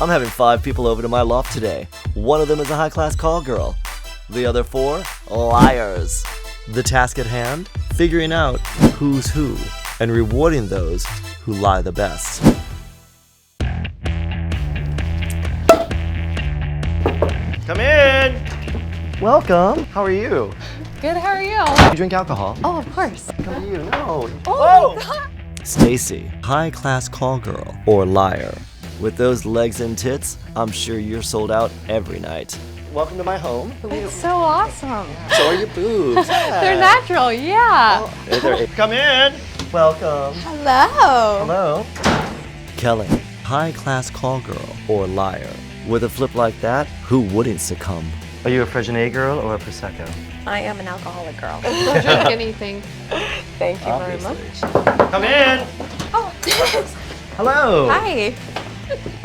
I'm having 5 people over to my loft today. One of them is a high-class call girl. The other 4, liars. The task at hand? Figuring out who's who and rewarding those who lie the best. Come in! Welcome. How are you? Good, how are you? You drink alcohol? Oh, of course. Come to you. No. Oh my God. Stacy, high-class call girl or liar. With those legs and tits, I'm sure you're sold out every night. Welcome to my home. It's so awesome. So are your boobs. They're natural, yeah. Oh, come in. Welcome. Hello. Hello. Kelly, high-class call girl or liar. With a flip like that, who wouldn't succumb? Are you a Freixenet girl or a Prosecco? I am an alcoholic girl. I'll drink anything. Thank you Obviously. very much. Come in. Oh, Hello. hi.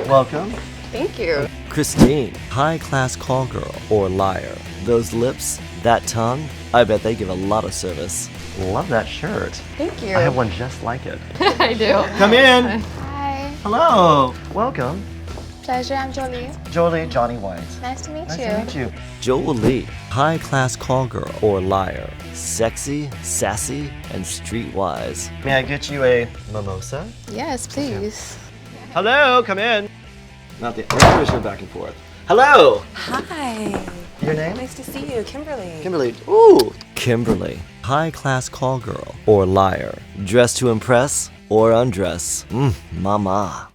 Welcome. Thank you. Kristine, high-class call girl or liar. Those lips, that tongue, I bet they give a lot of service. Love that shirt. Thank you. I have one just like it. I do. Come in. Hi. Hello. Welcome. Pleasure, I'm Jolie. Jolie, Johnny White. Nice to meet Nice you. to meet you. Jolie, high-class call girl or liar. Sexy, sassy, and streetwise. May I get you a mimosa? Yes, please. Hello, come in. Not the English back and forth. Hello. Hi. Your name? Nice to see you, Kimberlee. Kimberlee. Ooh. Kimberlee, high-class call girl or liar. Dress to impress or undress. Mama.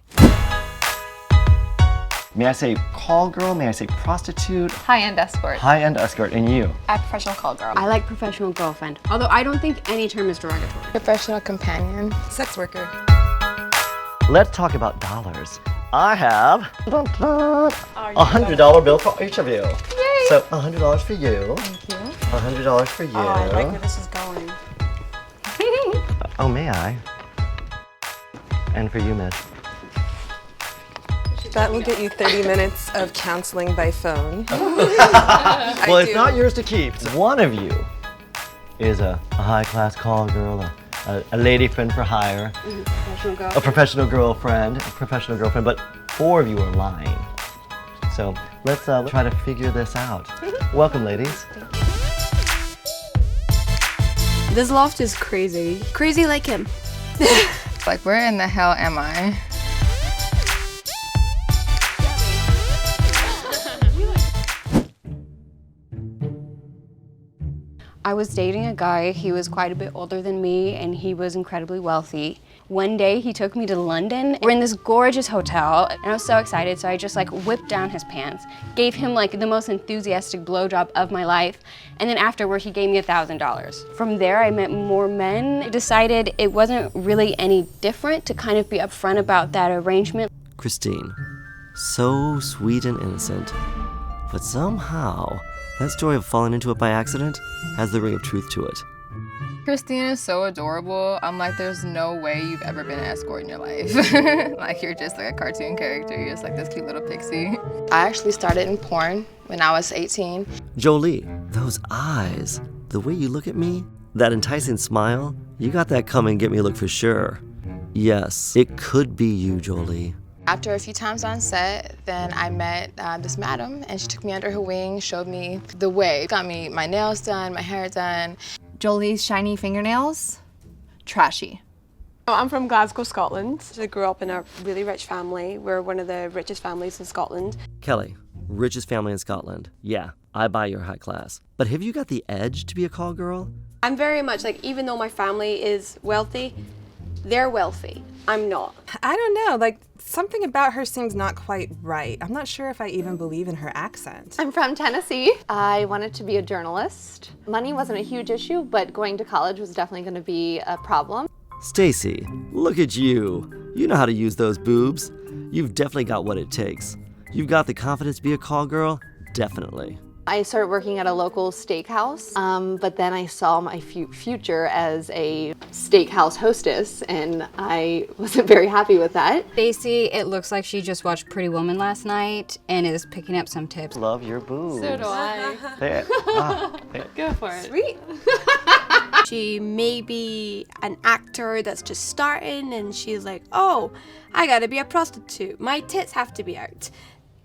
May I say call girl? May I say prostitute? High-end escort. High-end escort, and you? I'm a professional call girl. I like professional girlfriend, although I don't think any term is derogatory. Professional companion. Sex worker. Let's talk about dollars. I have $100 bill for each of you. Yay! So $100 for you. Thank you. $100 for you. Oh, I like where this is going. Oh, may I? And for you, miss. That will get you 30 minutes of counseling by phone. Well, it's not yours to keep. One of you is a high-class call girl, a lady friend for hire, Professional girl. a professional girlfriend, but 4 of you are lying. So let's try to figure this out. Welcome, ladies. This loft is crazy. Crazy like him. Like, where in the hell am I? I was dating a guy, he was quite a bit older than me and he was incredibly wealthy. One day he took me to London. We're in this gorgeous hotel and I was so excited, so I just like whipped down his pants, gave him like the most enthusiastic blowjob of my life, and then afterward he gave me $1,000. From there I met more men. I decided it wasn't really any different to kind of be upfront about that arrangement. Kristine, so sweet and innocent, but somehow that story of falling into it by accident has the ring of truth to it. Kristine is so adorable. I'm like, there's no way you've ever been an escort in your life. Like, you're just like a cartoon character. You're just like this cute little pixie. I actually started in porn when I was 18. Jolie, those eyes, the way you look at me, that enticing smile, you got that come and get me look for sure. Yes, it could be you, Jolie. After a few times on set, then I met this madam and she took me under her wing, showed me the way. Got me my nails done, my hair done. Jolie's shiny fingernails, trashy. I'm from Glasgow, Scotland. I grew up in a really rich family. We're one of the richest families in Scotland. Kelly, richest family in Scotland. Yeah, I buy your high class. But have you got the edge to be a call girl? I'm very much like, even though my family is wealthy, they're wealthy. I'm not. I don't know, like something about her seems not quite right. I'm not sure if I even believe in her accent. I'm from Tennessee. I wanted to be a journalist. Money wasn't a huge issue, but going to college was definitely going to be a problem. Stacy, look at you. You know how to use those boobs. You've definitely got what it takes. You've got the confidence to be a call girl? Definitely. I started working at a local steakhouse, but then I saw my future as a steakhouse hostess, and I wasn't very happy with that. Stacy, it looks like she just watched Pretty Woman last night and is picking up some tips. Love your boobs. So do I. They- Go for it. Sweet. She may be an actor that's just starting and she's like, oh, I gotta be a prostitute. My tits have to be out.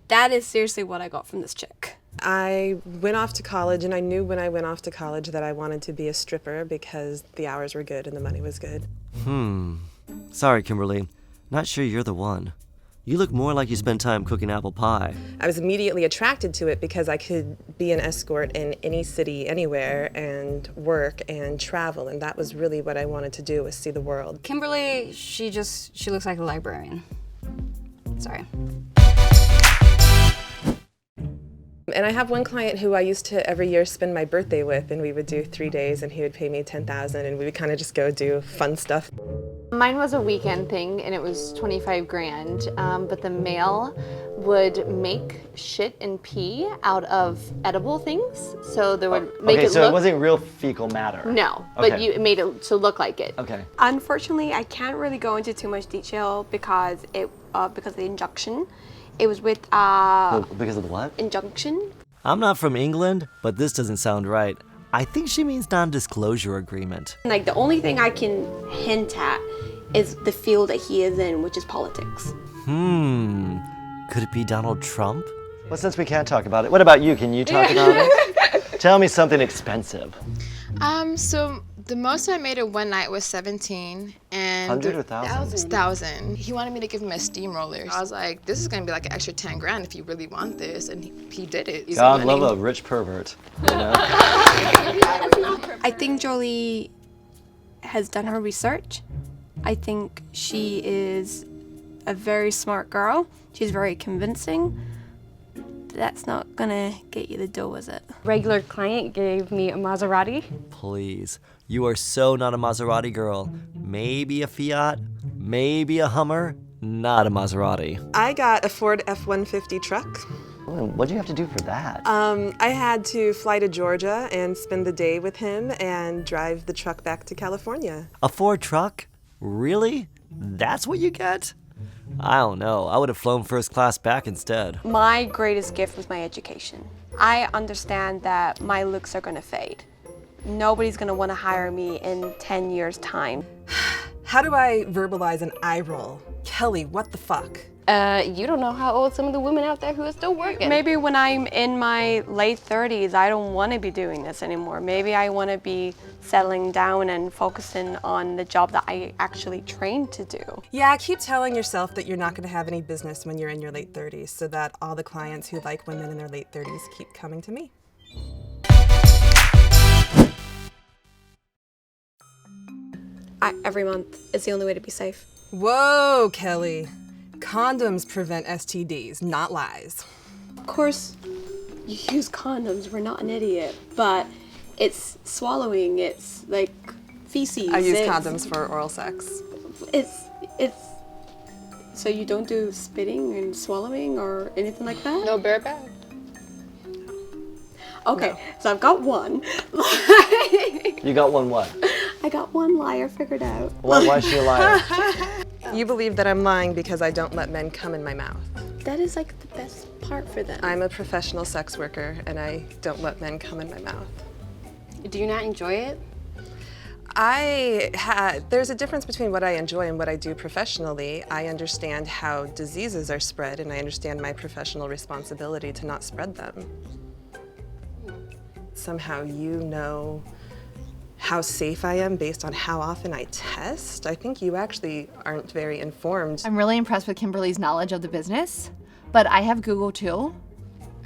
That is seriously what I got from this chick. I went off to college, and I knew when I went off to college that I wanted to be a stripper because the hours were good and the money was good. Sorry, Kimberlee. Not sure you're the one. You look more like you spent time cooking apple pie. I was immediately attracted to it because I could be an escort in any city, anywhere, and work and travel, and that was really what I wanted to do, was see the world. Kimberlee, she looks like a librarian. Sorry. And I have one client who I used to every year spend my birthday with, and we would do 3 days, and he would pay me $10,000, and we would kind of just go do fun stuff. Mine was a weekend thing, and it was 25 grand, but the male would make shit and pee out of edible things, so they would make it so look... it wasn't real fecal matter. No, but Okay. it made it to look like it. Okay. Unfortunately, I can't really go into too much detail because of the injunction. It was with Because of the what? injunction. I'm not from England, but this doesn't sound right. I think she means non-disclosure agreement. Like, the only thing I can hint at is the field that he is in, which is politics. Could it be Donald Trump? Well, since we can't talk about it, what about you? Can you talk about it? Tell me something expensive. So the most I made in one night was 17, and 100 or 1,000? 1,000. He wanted me to give him a steamroller. I was like, this is gonna be like an extra 10 grand if you really want this, and he did it. Easy God money. love a rich pervert. You know? I think Jolie has done her research. I think she is a very smart girl. She's very convincing. That's not gonna get you the dough, is it? Regular client gave me a Maserati. Please, you are so not a Maserati girl. Maybe a Fiat, maybe a Hummer, not a Maserati. I got a Ford F-150 truck. What'd you have to do for that? I had to fly to Georgia and spend the day with him and drive the truck back to California. A Ford truck? Really? That's what you get? I don't know. I would have flown first class back instead. My greatest gift was my education. I understand that my looks are gonna fade. Nobody's gonna wanna hire me in 10 years' time. How do I verbalize an eye roll? Kelly, what the fuck? You don't know how old some of the women out there who are still working. Maybe when I'm in my late 30s, I don't wanna be doing this anymore. Maybe I wanna be settling down and focusing on the job that I actually trained to do. Yeah, keep telling yourself that you're not going to have any business when you're in your late 30s so that all the clients who like women in their late 30s keep coming to me. Every month is the only way to be safe. Whoa, Kelly. Condoms prevent STDs, not lies. Of course, you use condoms, we're not an idiot, but it's swallowing, it's like feces. I use condoms for oral sex. It's, so you don't do spitting and swallowing or anything like that? No bareback. Okay, so I've got one. You got one what? I got one liar figured out. Why is she a liar? You believe that I'm lying because I don't let men come in my mouth. That is like the best part for them. I'm a professional sex worker and I don't let men come in my mouth. Do you not enjoy it? There's a difference between what I enjoy and what I do professionally. I understand how diseases are spread and I understand my professional responsibility to not spread them. Somehow you know how safe I am based on how often I test. I think you actually aren't very informed. I'm really impressed with Kimberlee's knowledge of the business, but I have Google too.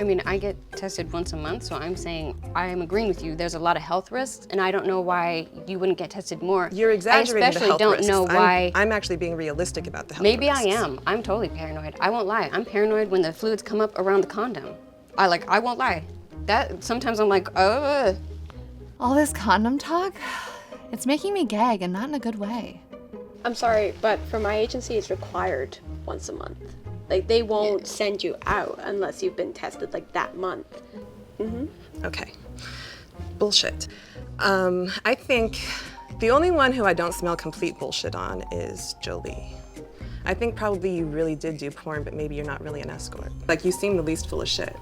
I mean, I get tested once a month, so I'm saying I am agreeing with you. There's a lot of health risks, and I don't know why you wouldn't get tested more. You're exaggerating I especially the health don't know risks. why. I'm actually being realistic about the health Maybe risks. I am. I'm totally paranoid. I won't lie. I'm paranoid when the fluids come up around the condom. I won't lie. That sometimes I'm like, oh. All this condom talk, it's making me gag and not in a good way. I'm sorry, but for my agency, it's required once a month. Like, they won't send you out unless you've been tested like that month. Okay. Bullshit. I think the only one who I don't smell complete bullshit on is Jolie. I think probably you really did do porn, but maybe you're not really an escort. Like, you seem the least full of shit.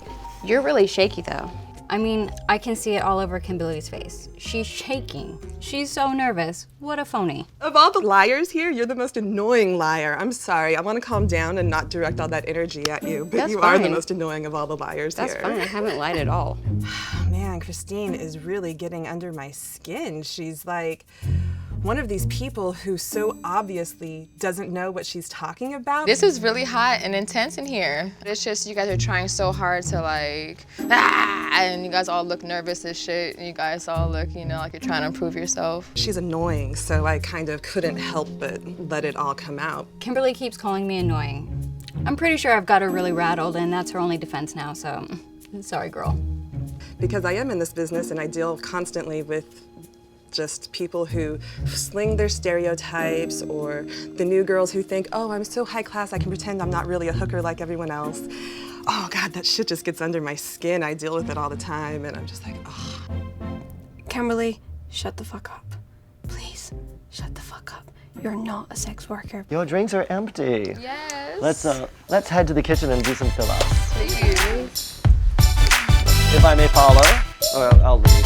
You're really shaky, though. I mean, I can see it all over Kimberlee's face. She's shaking. She's so nervous. What a phony. Of all the liars here, you're the most annoying liar. I'm sorry. I want to calm down and not direct all that energy at you, but That's you are the fine. most annoying of all the liars That's here. fine. I haven't lied at all. Man, Kristine is really getting under my skin. She's like one of these people who so obviously doesn't know what she's talking about. This is really hot and intense in here. It's just you guys are trying so hard to like, and you guys all look nervous as shit, and you guys all look, you know, like you're trying to improve yourself. She's annoying, so I kind of couldn't help but let it all come out. Kimberlee keeps calling me annoying. I'm pretty sure I've got her really rattled, and that's her only defense now, so sorry, girl. Because I am in this business and I deal constantly with just people who sling their stereotypes, or the new girls who think, oh, I'm so high class I can pretend I'm not really a hooker like everyone else. Oh God, that shit just gets under my skin. I deal with it all the time and I'm just like, oh. Kimberlee, shut the fuck up. Please, shut the fuck up. You're not a sex worker. Your drinks are empty. Yes. Let's head to the kitchen and do some fill-ups. Please. If I may follow, or I'll leave.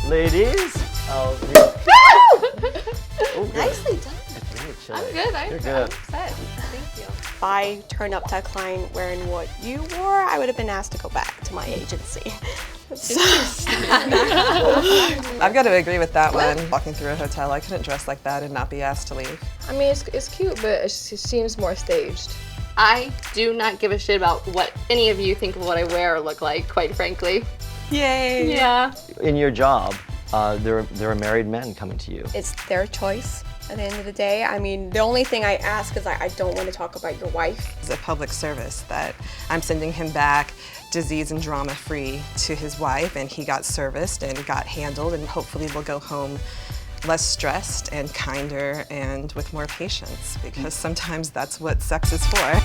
Ladies, I'll read. Oh, Nicely done. it's really chilly. I'm good. You're good. Set. Thank you. If I turned up to a client wearing what you wore, I would have been asked to go back to my agency. I've got to agree with that one. Walking through a hotel, I couldn't dress like that and not be asked to leave. I mean, it's cute, but it seems more staged. I do not give a shit about what any of you think of what I wear or look like, quite frankly. Yay! Yeah. In your job, there are married men coming to you. It's their choice at the end of the day. I mean, the only thing I ask is I don't want to talk about your wife. It's a public service that I'm sending him back disease and drama free to his wife, and he got serviced and got handled, and hopefully will go home less stressed and kinder and with more patience, because sometimes that's what sex is for.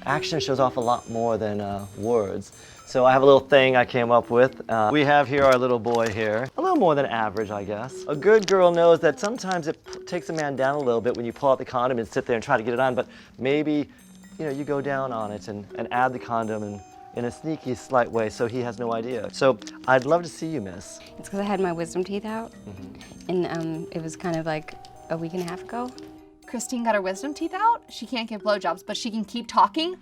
Action shows off a lot more than words. So I have a little thing I came up with. We have here our little boy here. A little more than average, I guess. A good girl knows that sometimes it takes a man down a little bit when you pull out the condom and sit there and try to get it on, but maybe, you know, you go down on it and add the condom in a sneaky, slight way so he has no idea. So I'd love to see you, miss. It's because I had my wisdom teeth out, and it was kind of like a week and a half ago. Kristine got her wisdom teeth out. She can't give blowjobs, but she can keep talking.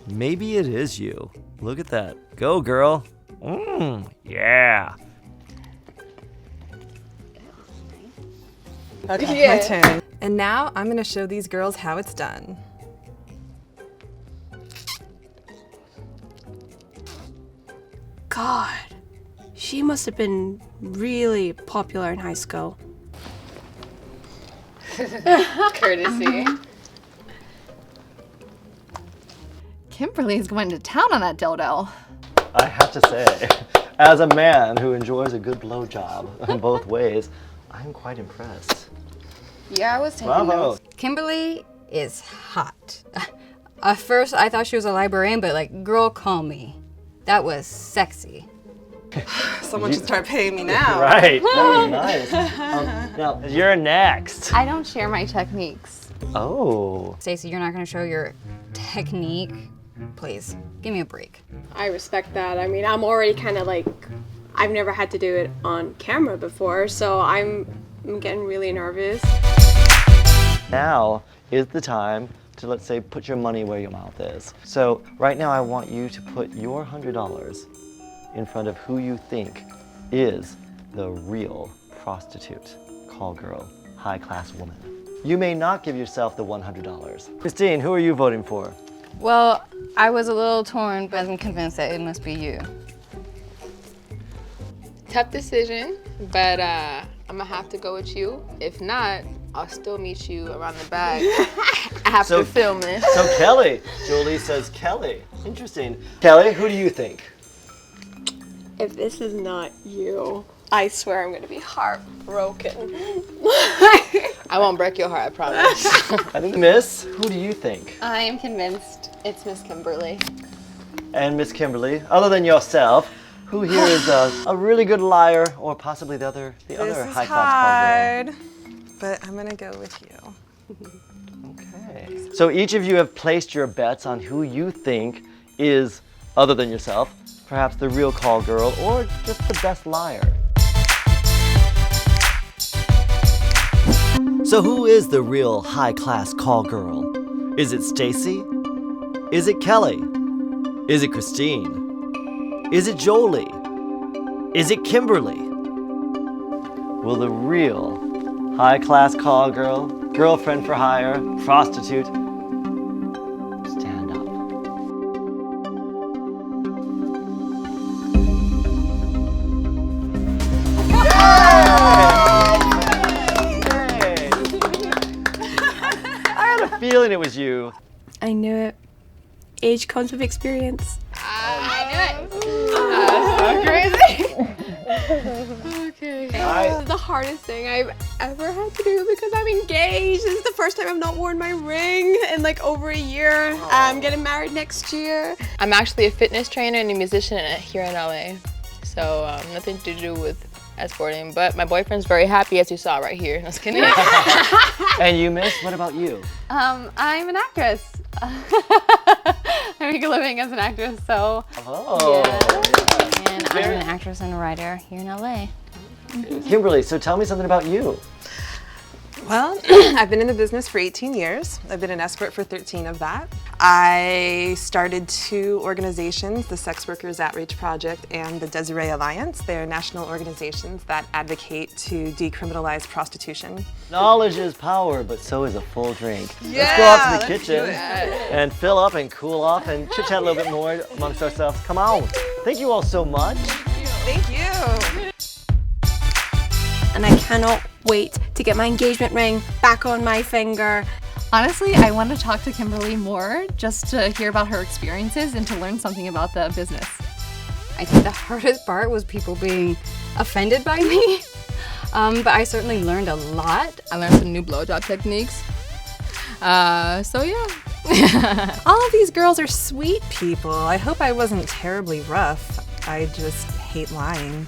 Maybe it is you. Look at that. Go, girl. Yeah. Okay, my turn. And now I'm gonna show these girls how it's done. God, she must have been really popular in high school. Courtesy. Kimberlee's going to town on that dildo. I have to say, as a man who enjoys a good blowjob in both ways, I'm quite impressed. Yeah, I was taking Bravo. notes. Kimberlee is hot. At first, I thought she was a librarian, but like, girl, call me. That was sexy. Someone should start paying me now. Right, that was nice. Now, you're next. I don't share my techniques. Oh. Stacy, you're not gonna show your technique? Please, give me a break. I respect that. I mean, I'm already kind of like, I've never had to do it on camera before, so I'm getting really nervous. Now is the time to, let's say, put your money where your mouth is. So right now I want you to put your $100 in front of who you think is the real prostitute, call girl, high-class woman. You may not give yourself the $100. Kristine, who are you voting for? Well, I was a little torn, but I'm convinced that it must be you. Tough decision, but I'm gonna have to go with you. If not, I'll still meet you around the back after filming. So Kelly, Jolie says Kelly. Interesting. Kelly, who do you think? If this is not you, I swear I'm gonna be heartbroken. I won't break your heart, I promise. I think Miss, who do you think? I am convinced it's Miss Kimberlee. And Miss Kimberlee, other than yourself, who here is a really good liar, or possibly the other high-class call girl? But I'm gonna go with you. Okay. So each of you have placed your bets on who you think is, other than yourself, perhaps the real call girl or just the best liar. So who is the real high-class call girl? Is it Stacy? Is it Kelly? Is it Kristine? Is it Jolie? Is it Kimberlee? Will the real high-class call girl, girlfriend for hire, prostitute, stand up? I had a feeling it was you. I knew it. Age comes with experience. I knew it. Okay. This is the hardest thing I've ever had to do because I'm engaged. This is the first time I've not worn my ring in like over a year. I'm getting married next year. I'm actually a fitness trainer and a musician here in LA. So nothing to do with escorting, but my boyfriend's very happy, as you saw right here. No, just kidding. And you, miss, what about you? I'm an actress. I make a living as an actress, so. Oh. Yeah. And I'm an actress and a writer here in LA. Kimberlee, so tell me something about you. Well, I've been in the business for 18 years. I've been an escort for 13 of that. I started 2 organizations, the Sex Workers Outreach Project and the Desiree Alliance. They're national organizations that advocate to decriminalize prostitution. Knowledge is power, but so is a full drink. Let's go out to the kitchen and fill up and cool off and chit-chat a little bit more amongst ourselves. Come on. Thank you all so much. Thank you. And I cannot wait to get my engagement ring back on my finger. Honestly, I want to talk to Kimberlee more just to hear about her experiences and to learn something about the business. I think the hardest part was people being offended by me, but I certainly learned a lot. I learned some new blowjob techniques. So yeah. All of these girls are sweet people. I hope I wasn't terribly rough. I just hate lying.